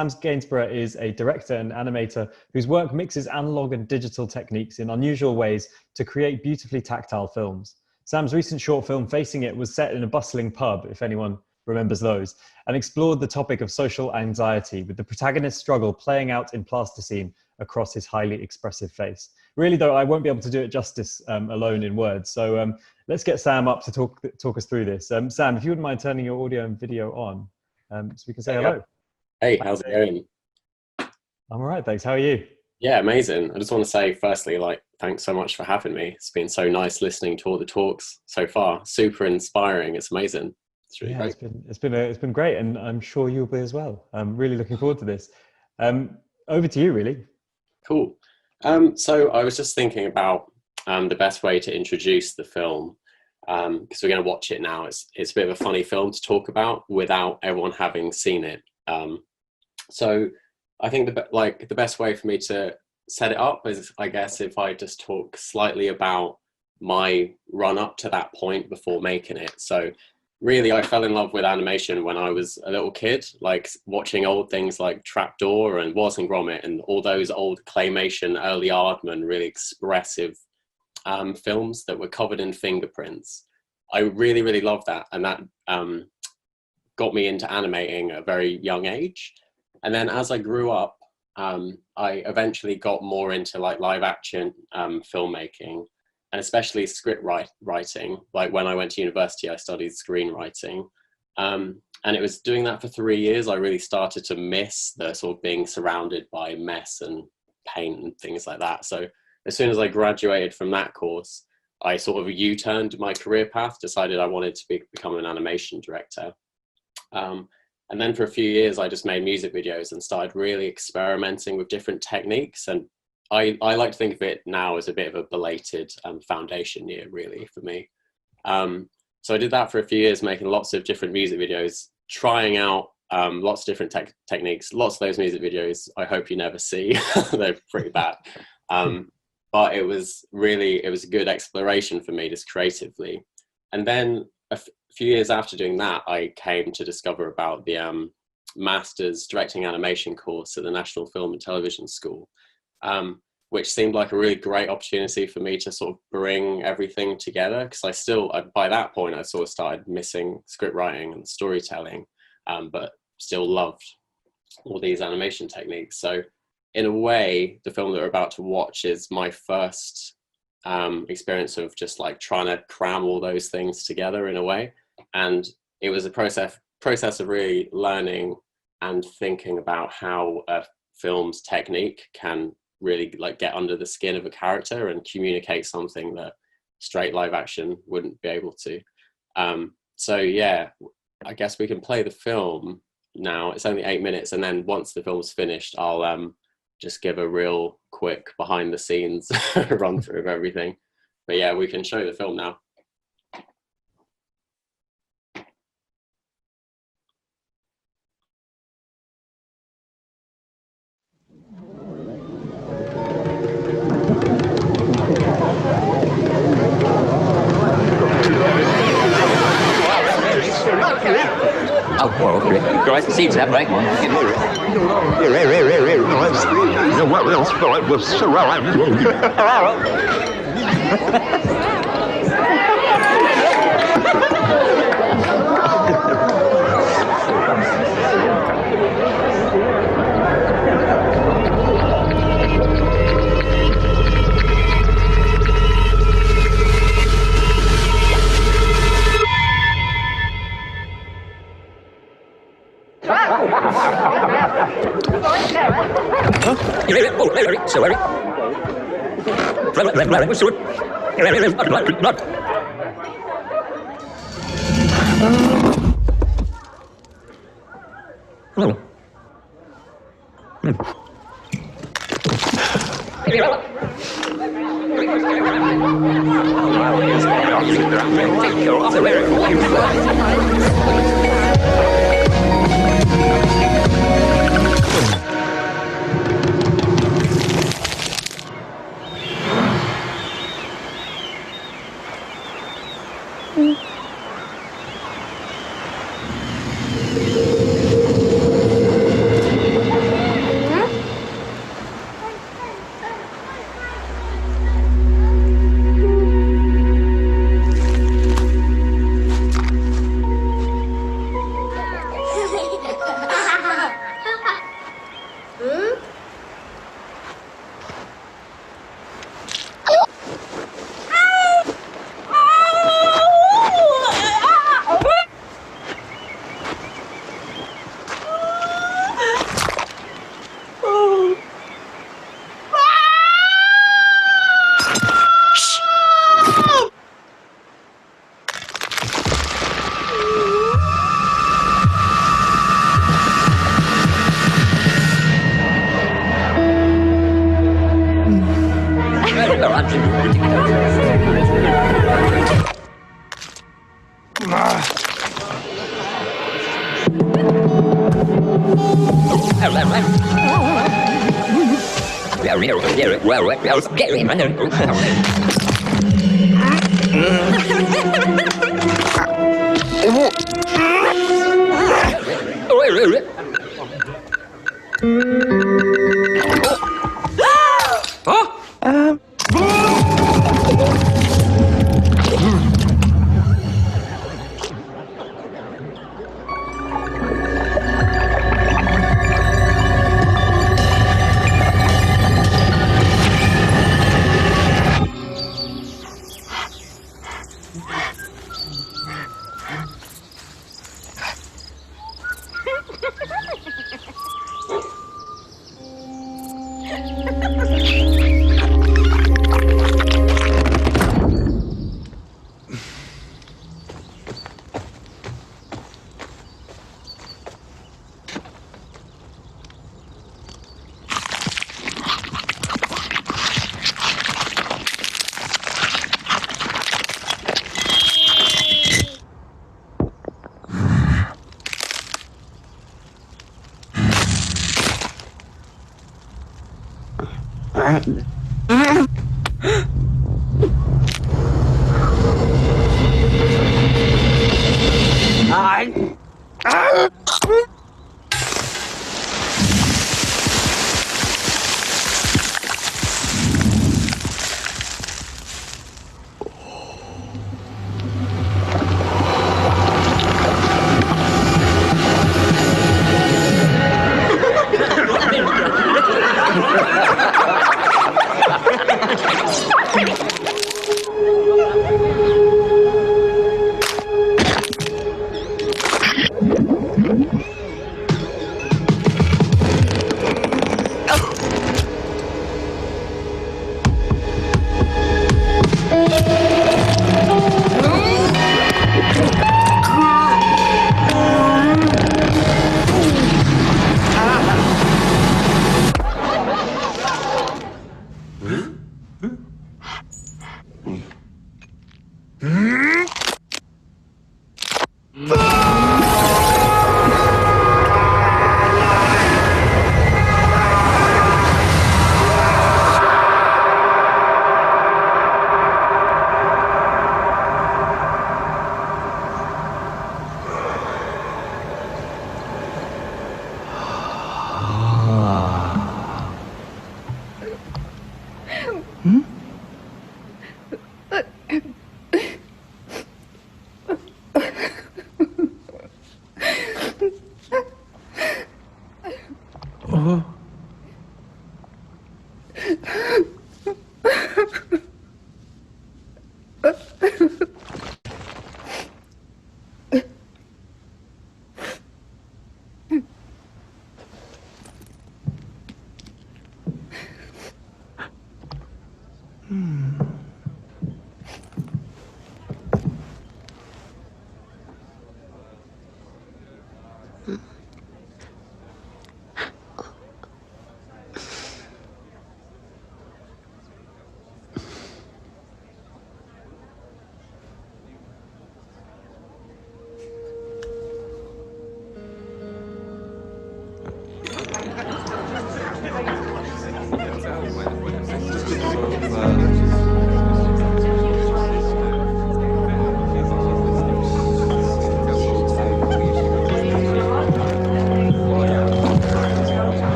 Sam Gainsborough is a director and animator whose work mixes analog and digital techniques in unusual ways to create beautifully tactile films. Sam's recent short film, Facing It, was set in a bustling pub, if anyone remembers those, and explored the topic of social anxiety, with the protagonist's struggle playing out in plasticine across his highly expressive face. Really, though, I won't be able to do it justice alone in words. So let's get Sam up to talk us through this. Sam, if you wouldn't mind turning your audio and video on, so we can say hello. Hey, how's it going? I'm all right, thanks. How are you? Yeah, amazing. I just want to say, firstly, thanks so much for having me. It's been so nice listening to all the talks so far. Super inspiring. It's amazing. It's really great. It's been great, and I'm sure you'll be as well. I'm really looking forward to this. Over to you, really. Cool. So I was just thinking about the best way to introduce the film, because we're going to watch it now. It's a bit of a funny film to talk about without everyone having seen it. So I think the best way for me to set it up is, I guess, if I just talk slightly about my run up to that point before making it. So really, I fell in love with animation when I was a little kid, like watching old things like Trapdoor and Wallace and Gromit and all those old claymation, early Aardman, really expressive films that were covered in fingerprints. I really, really loved that. And that got me into animating at a very young age. And then as I grew up, I eventually got more into live action filmmaking, and especially script writing. Like when I went to university, I studied screenwriting. And it was doing that for 3 years, I really started to miss the sort of being surrounded by mess and paint and things like that. So as soon as I graduated from that course, I sort of U-turned my career path, decided I wanted to become an animation director. And then for a few years, I just made music videos and started really experimenting with different techniques. And I like to think of it now as a bit of a belated foundation year, really, for me. So I did that for a few years, making lots of different music videos, trying out lots of different techniques. Lots of those music videos, I hope you never see. They're pretty bad. But it was a good exploration for me, just creatively. And then a few years after doing that, I came to discover about the Master's Directing Animation course at the National Film and Television School, which seemed like a really great opportunity for me to sort of bring everything together, because by that point, I sort of started missing script writing and storytelling, but still loved all these animation techniques. So in a way, the film that we're about to watch is my first experience of just like trying to cram all those things together in a way. And it was a process of really learning and thinking about how a film's technique can really like get under the skin of a character and communicate something that straight live action wouldn't be able to. So yeah, I guess we can play the film now. It's only 8 minutes, and then once the film's finished, I'll just give a real quick behind the scenes run through of everything. But yeah, we can show the film now. Oh, well, okay. Right, seems that right. What else was surrounded?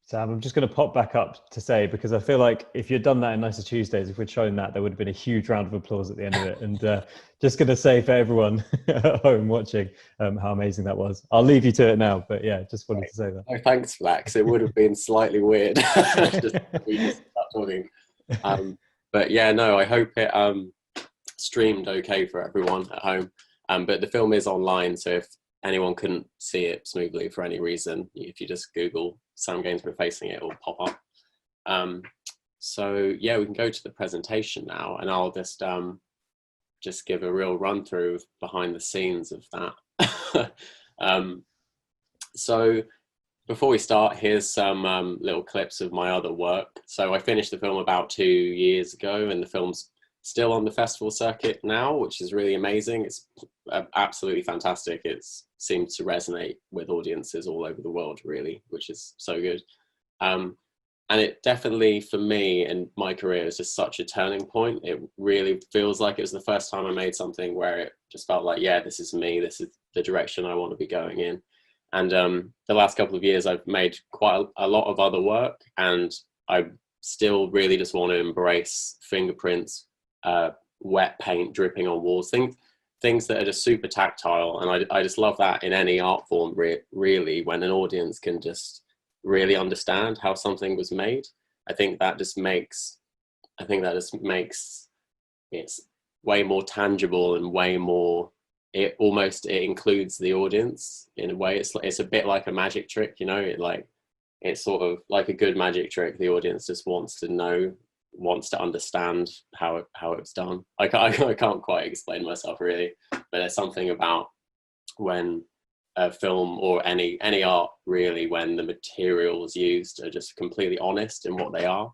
Sam, I'm just going to pop back up to say, because I feel like if you'd done that in Nicer Tuesdays, if we'd shown that, there would have been a huge round of applause at the end of it. And just going to say for everyone at home watching how amazing that was. I'll leave you to it now, but yeah, just wanted to say that. Oh, thanks for that, because it would have been slightly weird we just start talking. But yeah, no, I hope it streamed okay for everyone at home. But the film is online, so if anyone couldn't see it smoothly for any reason, if you just Google Sam Gainsborough facing it will pop up. So yeah, we can go to the presentation now, and I'll just give a real run through of behind the scenes of that. So before we start, here's some little clips of my other work. So I finished the film about 2 years ago, and the film's still on the festival circuit now, which is really amazing. It's absolutely fantastic. It seems to resonate with audiences all over the world, really, which is so good. And it definitely, for me and my career, is just such a turning point. It really feels like it was the first time I made something where it just felt like, yeah, this is me. This is the direction I want to be going in. And the last couple of years, I've made quite a lot of other work, and I still really just want to embrace fingerprints, wet paint dripping on walls, things that are just super tactile. And I just love that in any art form, really, when an audience can just really understand how something was made. I think that just makes it's way more tangible and way more, it includes the audience in a way. It's a bit like a magic trick, you know. It's sort of like a good magic trick. The audience just wants to understand how it's done. I can't quite explain myself, really, but there's something about when a film or any art, really, when the materials used are just completely honest in what they are.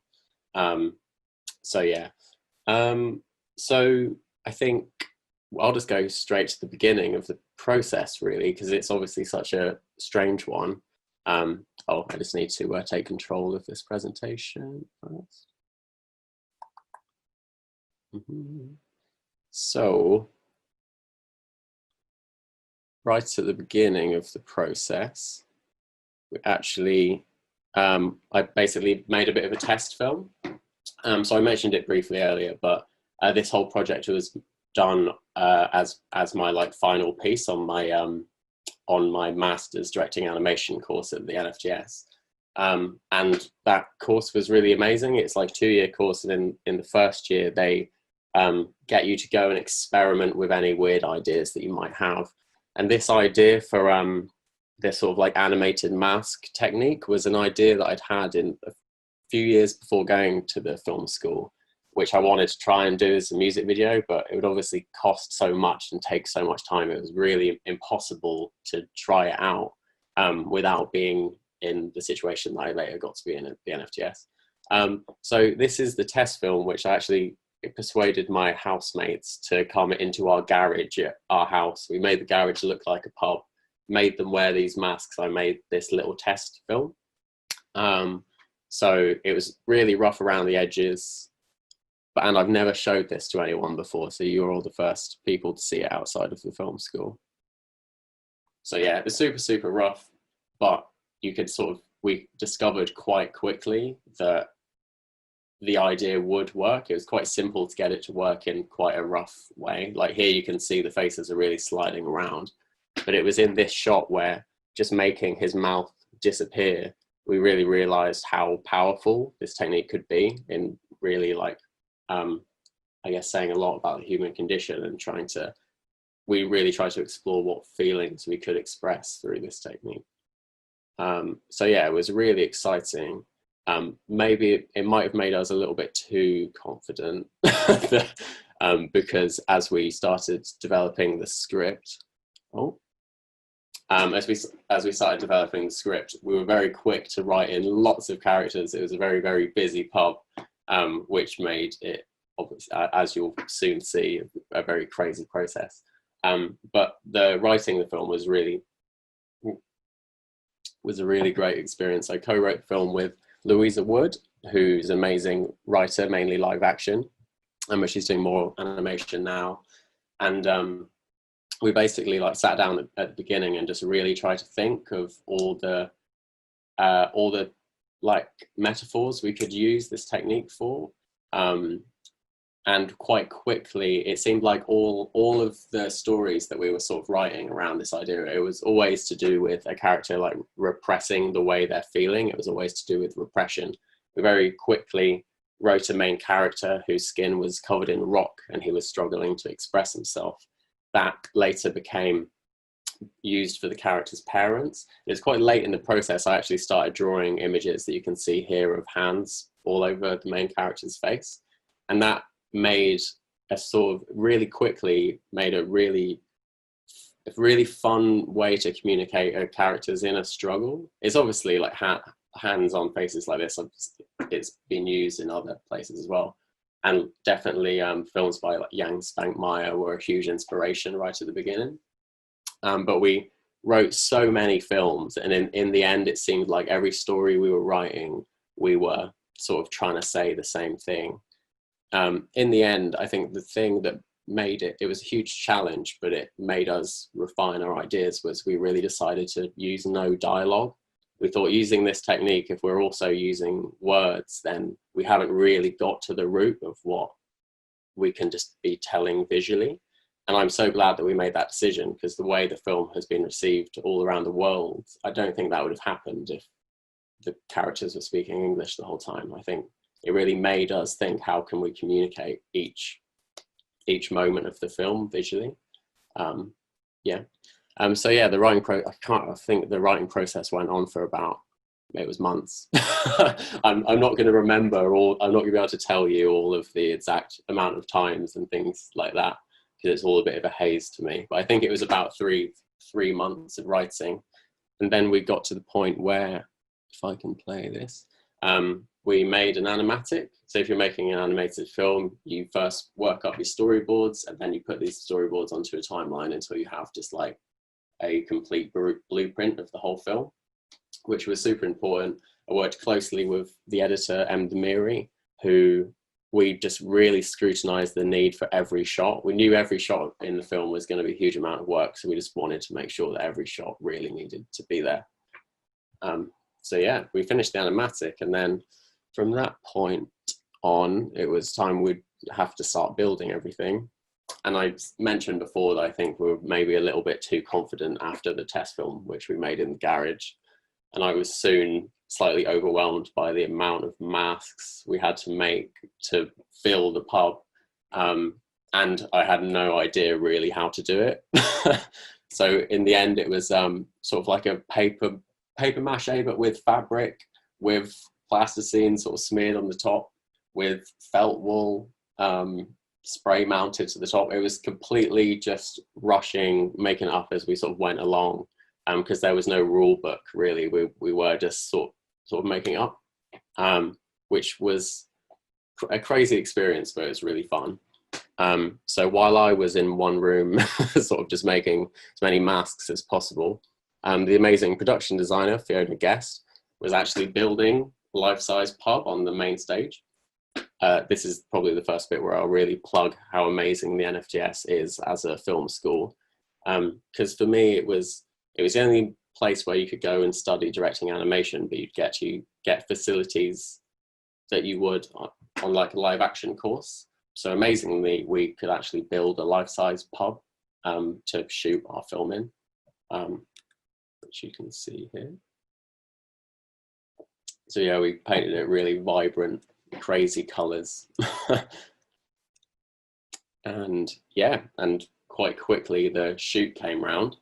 So yeah, so I think I'll just go straight to the beginning of the process, really, because it's obviously such a strange one. I just need to take control of this presentation first. So, right at the beginning of the process, we actually, I basically made a bit of a test film. So I mentioned it briefly earlier, but this whole project was done as my final piece on my master's directing animation course at the NFGS. And that course was really amazing. It's like a 2-year course, and in the first year they get you to go and experiment with any weird ideas that you might have. And this idea for this sort of like animated mask technique was an idea that I'd had in a few years before going to the film school, which I wanted to try and do as a music video, but it would obviously cost so much and take so much time. It was really impossible to try it out without being in the situation that I later got to be in at the NFGS. So this is the test film, which I actually persuaded my housemates to come into our garage at our house. We made the garage look like a pub, made them wear these masks. I made this little test film. So it was really rough around the edges, and I've never showed this to anyone before, so you're all the first people to see it outside of the film school. So yeah, it was super, super rough, but we discovered quite quickly that the idea would work. It was quite simple to get it to work in quite a rough way. Like here you can see the faces are really sliding around, but it was in this shot where just making his mouth disappear, we really realized how powerful this technique could be in really I guess saying a lot about the human condition, and we really tried to explore what feelings we could express through this technique. So yeah, it was really exciting. Maybe it might have made us a little bit too confident because as we started developing the script, as we started developing the script, we were very quick to write in lots of characters. It was a very, very busy pub, which made it, obviously, as you'll soon see, a very crazy process. But the writing the film was a really great experience. I co-wrote the film with Louisa Wood, who's an amazing writer, mainly live action, but she's doing more animation now. And we basically sat down at the beginning and just really tried to think of all the like metaphors we could use this technique for. And quite quickly, it seemed like all of the stories that we were sort of writing around this idea, it was always to do with a character like repressing the way they're feeling. It was always to do with repression. We very quickly wrote a main character whose skin was covered in rock and he was struggling to express himself. That later became used for the character's parents. It's quite late in the process I actually started drawing images that you can see here of hands all over the main character's face, and that made a sort of really quickly made a really fun way to communicate a character's inner struggle. It's obviously like hands on faces like this, it's been used in other places as well, and definitely films by like Jan Spankmajer were a huge inspiration right at the beginning. But we wrote so many films, and in the end it seemed like every story we were writing we were sort of trying to say the same thing. In the end, I think the thing that made it was a huge challenge, but it made us refine our ideas, was we really decided to use no dialogue. We thought using this technique, if we're also using words, then we haven't really got to the root of what we can just be telling visually. And I'm so glad that we made that decision, because the way the film has been received all around the world, I don't think that would have happened if the characters were speaking English the whole time. I think it really made us think, how can we communicate each moment of the film visually? So yeah, I think the writing process went on for about, it was months. I'm not going to remember, or I'm not going to be able to tell you all of the exact amount of times and things like that, because it's all a bit of a haze to me. But I think it was about three months of writing, and then we got to the point where, if I can play this, we made an animatic. So if you're making an animated film, you first work up your storyboards, and then you put these storyboards onto a timeline until you have just like a complete blueprint of the whole film, which was super important. I worked closely with the editor, M. Demiri, who we just really scrutinized the need for every shot. We knew every shot in the film was going to be a huge amount of work, so we just wanted to make sure that every shot really needed to be there. So yeah, we finished the animatic, and then from that point on, it was time we'd have to start building everything. And I mentioned before that I think we were maybe a little bit too confident after the test film, which we made in the garage. And I was soon slightly overwhelmed by the amount of masks we had to make to fill the pub. And I had no idea really how to do it. So in the end, it was sort of like a paper mache, but with fabric, with plasticine sort of smeared on the top, with felt wool spray mounted to the top. It was completely just rushing, making it up as we sort of went along, because there was no rule book really. We were just sort of making it up, which was a crazy experience, but it was really fun. So while I was in one room sort of just making as many masks as possible, the amazing production designer Fiona Guest was actually building a life-size pub on the main stage. This is probably the first bit where I'll really plug how amazing the NFTS is as a film school, because for me it was the only place where you could go and study directing animation, but you'd get facilities that you would on like a live action course. So amazingly, we could actually build a life-size pub to shoot our film in, which you can see here. So yeah, we painted it really vibrant, crazy colors. And yeah, and quite quickly the shoot came round.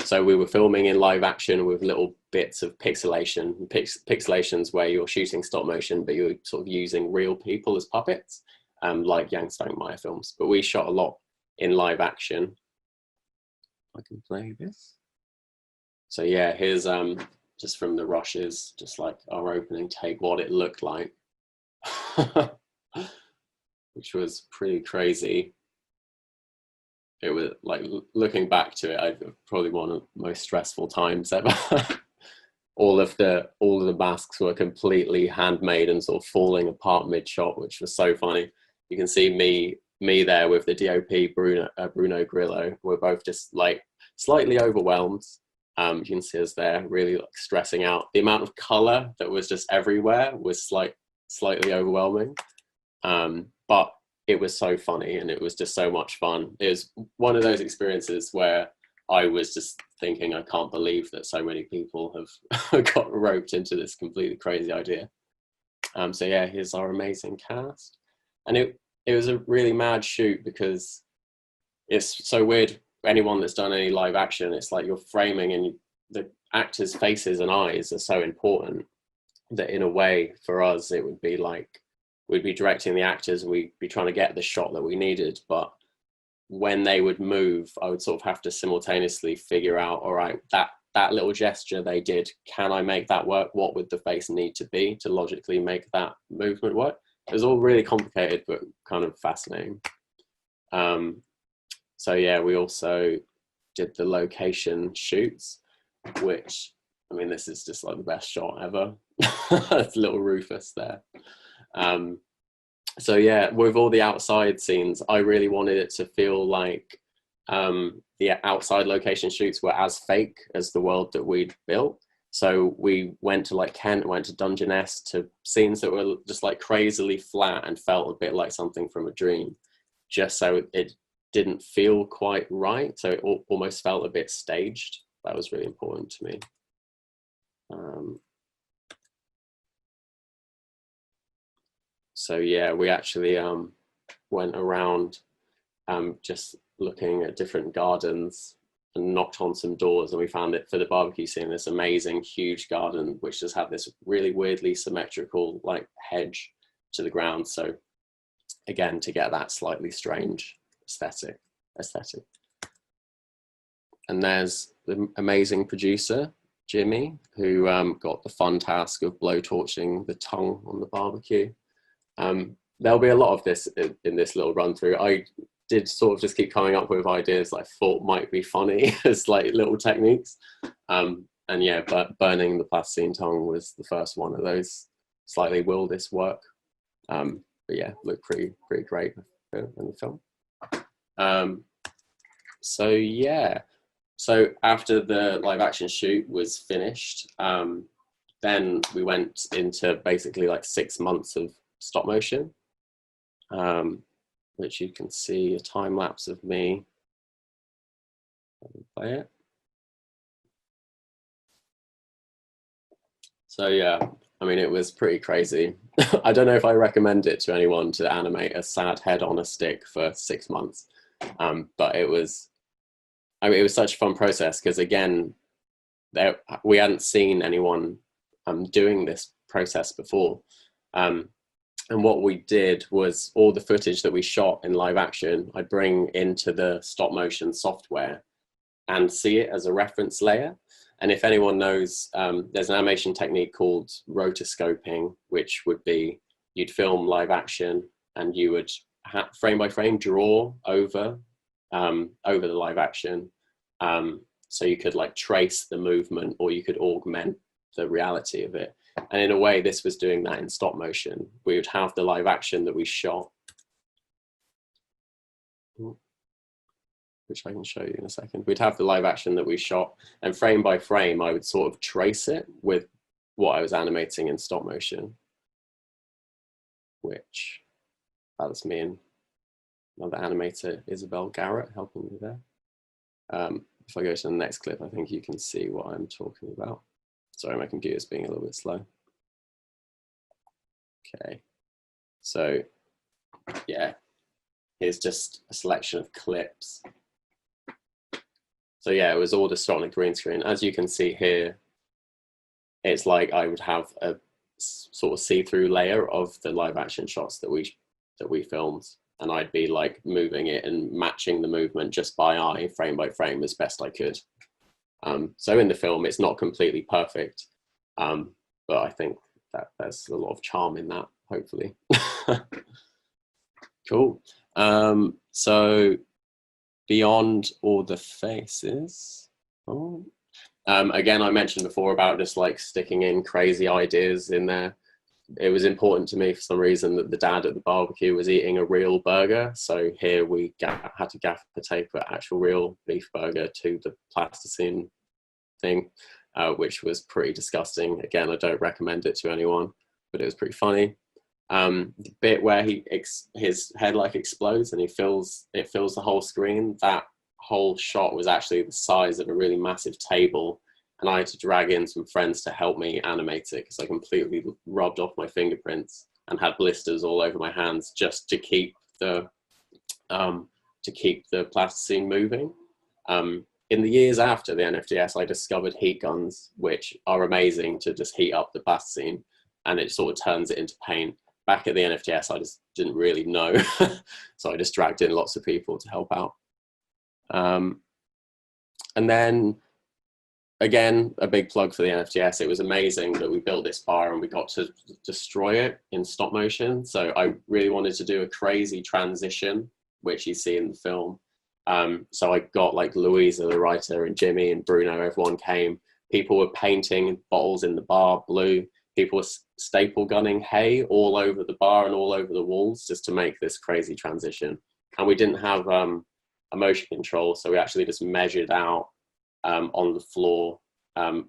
So we were filming in live action with little bits of pixelation. Pixelation's where you're shooting stop motion, but you're sort of using real people as puppets, like Jan Spankmajer films. But we shot a lot in live action. I can play this. So yeah, here's just from the rushes, just like our opening take, what it looked like, which was pretty crazy. It was like, looking back to it, probably one of the most stressful times ever. all of the masks were completely handmade and sort of falling apart mid-shot, which was so funny. You can see me there with the DOP Bruno Grillo. We're both just like slightly overwhelmed, You can see us there really like stressing out. The amount of color that was just everywhere was slightly overwhelming. But it was so funny and it was just so much fun. It was one of those experiences where I was just thinking, I can't believe that so many people have got roped into this completely crazy idea. So yeah, here's our amazing cast. And it was a really mad shoot because it's so weird. Anyone that's done any live action, it's like you're framing and the actors' faces and eyes are so important that in a way for us, it would be like, we'd be directing the actors, we'd be trying to get the shot that we needed, but when they would move, I would sort of have to simultaneously figure out, all right, that little gesture they did, can I make that work? What would the face need to be to logically make that movement work? It was all really complicated, but kind of fascinating. So yeah, we also did the location shoots, which, I mean, this is just like the best shot ever. It's little Rufus there. So yeah, with all the outside scenes, I really wanted it to feel like the outside location shoots were as fake as the world that we'd built. So we went to like Kent, went to Dungeness, to scenes that were just like crazily flat and felt a bit like something from a dream, just so it didn't feel quite right. So it almost felt a bit staged. That was really important to me. So yeah, we actually went around just looking at different gardens and knocked on some doors, and we found it for the barbecue scene, this amazing huge garden which just had this really weirdly symmetrical like hedge to the ground. So again, to get that slightly strange aesthetic. And there's the amazing producer Jimmy, who got the fun task of blowtorching the tongue on the barbecue. There'll be a lot of this in this little run through. I did sort of just keep coming up with ideas that I thought might be funny as like little techniques. And yeah, but burning the plasticine tongue was the first one of those slightly wildest work. But yeah, looked pretty great in the film. So yeah, so after the live action shoot was finished, then we went into basically like 6 months of stop motion, which you can see a time lapse of me. Play it. So yeah, I mean, it was pretty crazy. I don't know if I recommend it to anyone to animate a sad head on a stick for 6 months, but it was, I mean, it was such a fun process because again, we hadn't seen anyone doing this process before. And what we did was all the footage that we shot in live action, I bring into the stop motion software and see it as a reference layer. And if anyone knows, there's an animation technique called rotoscoping, which would be, you'd film live action and you would frame by frame draw over the live action. So you could like trace the movement, or you could augment the reality of it. And in a way, this was doing that in stop motion. We would have the live action that we shot, which I can show you in a second. We'd have the live action that we shot, and frame by frame, I would sort of trace it with what I was animating in stop motion, which that's me and another animator, Isabel Garrett, helping me there. If I go to the next clip, I think you can see what I'm talking about. Sorry, my computer's being a little bit slow. Okay, so yeah, here's just a selection of clips. So yeah, it was all just shot on a green screen. As you can see here, it's like I would have a sort of see-through layer of the live action shots that we filmed, and I'd be like moving it and matching the movement just by eye, frame by frame, as best I could. So in the film, it's not completely perfect, but I think that there's a lot of charm in that, hopefully. Cool. So beyond all the faces, again, I mentioned before about just like sticking in crazy ideas in there. It was important to me for some reason that the dad at the barbecue was eating a real burger. So here we had to gaffer tape an actual real beef burger to the plasticine thing, which was pretty disgusting. Again, I don't recommend it to anyone, but it was pretty funny. The bit where his head like explodes and it fills the whole screen, that whole shot was actually the size of a really massive table, and I had to drag in some friends to help me animate it because I completely rubbed off my fingerprints and had blisters all over my hands just to keep the plasticine moving. In the years after the NFDS, I discovered heat guns, which are amazing to just heat up the plasticine, and it sort of turns it into paint. Back at the NFDS, I just didn't really know, so I just dragged in lots of people to help out. And then, again, a big plug for the NFDS. It was amazing that we built this bar and we got to destroy it in stop motion. So I really wanted to do a crazy transition, which you see in the film. So I got like Louisa, the writer, and Jimmy and Bruno, everyone came. People were painting bottles in the bar blue. People were staple gunning hay all over the bar and all over the walls just to make this crazy transition. And we didn't have a motion control, so we actually just measured out on the floor the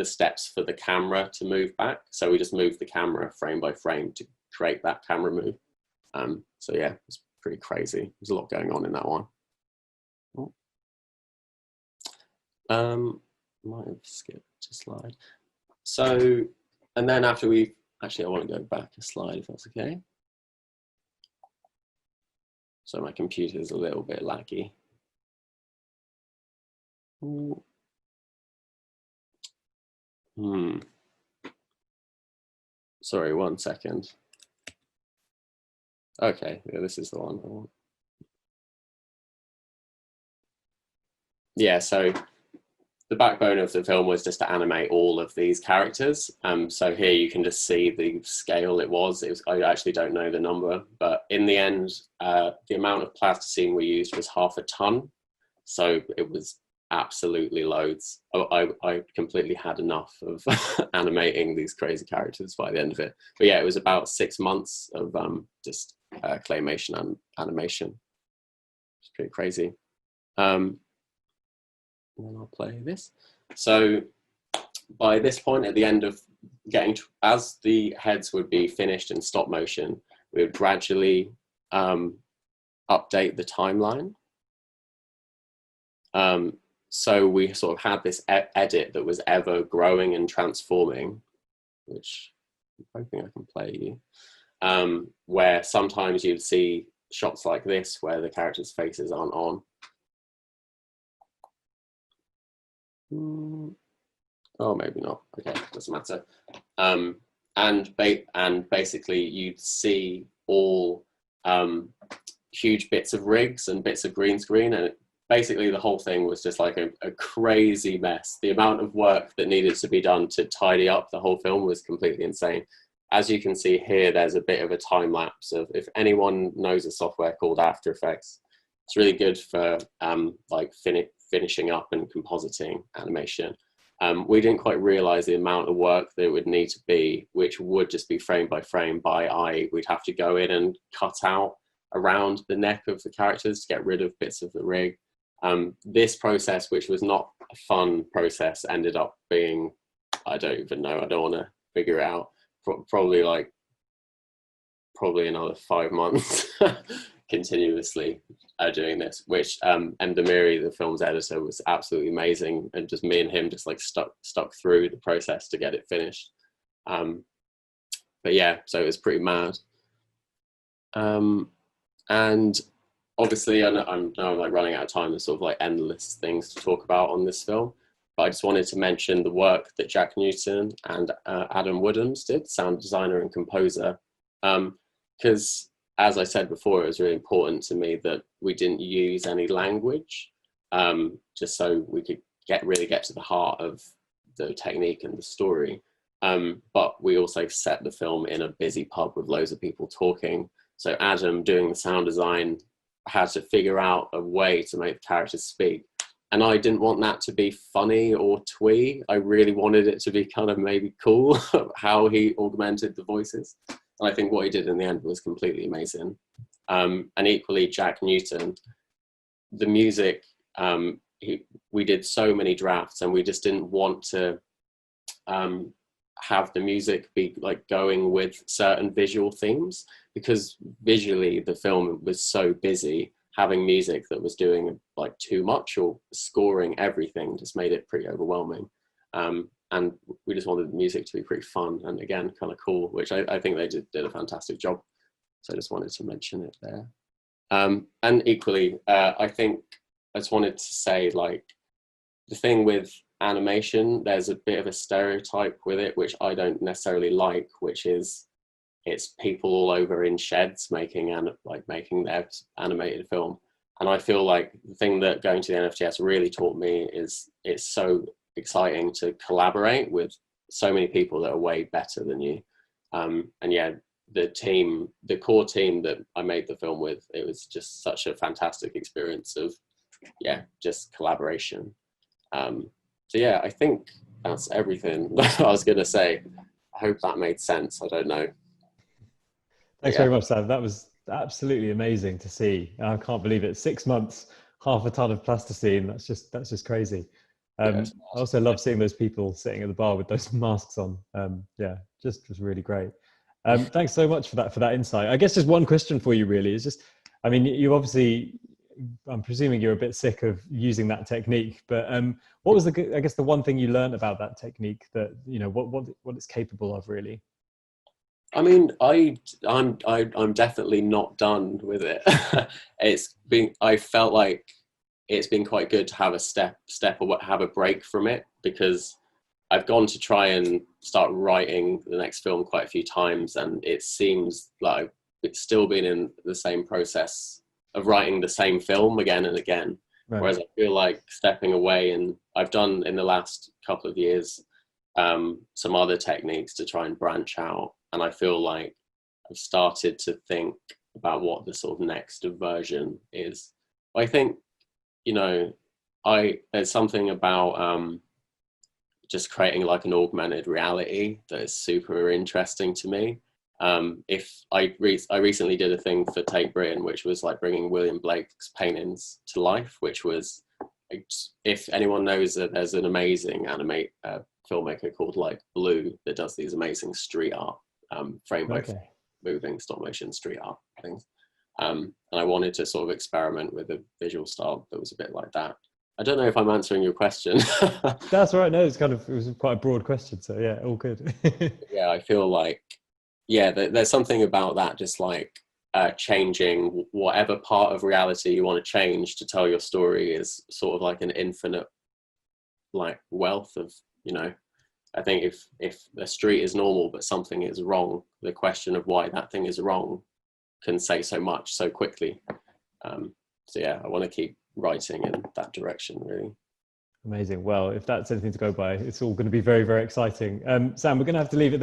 steps for the camera to move back. So we just moved the camera frame by frame to create that camera move. So yeah, it's pretty crazy. There's a lot going on in that one. Might have skipped a slide. So, and then after we, actually I want to go back a slide if that's okay. So my computer's a little bit laggy. Sorry, 1 second. Okay, yeah, this is the one I want. Yeah, so the backbone of the film was just to animate all of these characters. So here you can just see the scale it was. I actually don't know the number, but in the end, the amount of plasticine we used was 1/2 ton. So it was absolutely loads. I completely had enough of animating these crazy characters by the end of it. But yeah, it was about 6 months of just claymation and animation. It's pretty crazy. And then I'll play this. So by this point, at the end of as the heads would be finished in stop motion, we would gradually update the timeline. So we sort of had this edit that was ever growing and transforming, which I'm hoping I can play you, where sometimes you'd see shots like this where the characters' faces aren't on. Oh, maybe not. Okay, doesn't matter. And basically you'd see all huge bits of rigs and bits of green screen, and basically the whole thing was just like a crazy mess. The amount of work that needed to be done to tidy up the whole film was completely insane. As you can see here, there's a bit of a time lapse of, if anyone knows a software called After Effects, it's really good for like finishing up and compositing animation. We didn't quite realize the amount of work that it would need to be, which would just be frame by frame by eye. We'd have to go in and cut out around the neck of the characters to get rid of bits of the rig. This process, which was not a fun process, ended up being, I don't even know, I don't want to figure it out, probably another 5 months continuously doing this, which Demiri, the film's editor, was absolutely amazing, and just me and him just like stuck through the process to get it finished. But yeah, so it was pretty mad. And obviously I'm now like running out of time. There's sort of like endless things to talk about on this film, but I just wanted to mention the work that Jack Newton and Adam Woodhams did, sound designer and composer, because as I said before, it was really important to me that we didn't use any language, just so we could really get to the heart of the technique and the story. But we also set the film in a busy pub with loads of people talking. So Adam, doing the sound design, had to figure out a way to make the characters speak. And I didn't want that to be funny or twee. I really wanted it to be kind of maybe cool, how he augmented the voices. And I think what he did in the end was completely amazing. And equally, Jack Newton, the music we did so many drafts, and we just didn't want to have the music be like going with certain visual themes, because visually the film was so busy. Having music that was doing like too much or scoring everything just made it pretty overwhelming. And we just wanted the music to be pretty fun and, again, kind of cool, which I think they did a fantastic job. So I just wanted to mention it there. And equally, I think I just wanted to say, like, the thing with animation, there's a bit of a stereotype with it, which I don't necessarily like, which is it's people all over in sheds making their animated film. And I feel like the thing that going to the NFTS really taught me is it's so exciting to collaborate with so many people that are way better than you. And yeah, the core team that I made the film with, it was just such a fantastic experience of, yeah, just collaboration. So yeah, I think that's everything that I was going to say. I hope that made sense. I don't know. Thanks very much, Sam. That was absolutely amazing to see. I can't believe it. 6 months, half a ton of plasticine. That's just crazy. I also love seeing those people sitting at the bar with those masks on. Yeah, just really great. Thanks so much for that insight. I guess just one question for you really is just, I mean, you obviously, I'm presuming you're a bit sick of using that technique, but what was the one thing you learned about that technique that, you know, what it's capable of really? I mean, I'm definitely not done with it. I felt like it's been quite good to have a step or have a break from it, because I've gone to try and start writing the next film quite a few times, and it seems like it's still been in the same process of writing the same film again and again. Right. Whereas I feel like stepping away, and I've done in the last couple of years some other techniques to try and branch out. And I feel like I've started to think about what the sort of next version is. I think, you know, there's something about just creating like an augmented reality that is super interesting to me. If I recently did a thing for Take Britain, which was like bringing William Blake's paintings to life, which was, if anyone knows that there's an amazing filmmaker called like Blue that does these amazing street art, frame by moving stop motion street art things. And I wanted to sort of experiment with a visual style that was a bit like that. I don't know if I'm answering your question. That's right. No, it was quite a broad question. So yeah, all good. Yeah, I feel like, yeah, there's something about that, just like changing whatever part of reality you want to change to tell your story is sort of like an infinite like wealth of, you know, I think if the street is normal but something is wrong, the question of why that thing is wrong can say so much so quickly. So yeah, I want to keep writing in that direction really. Amazing. Well, if that's anything to go by, it's all going to be very, very exciting. Sam, we're going to have to leave it there.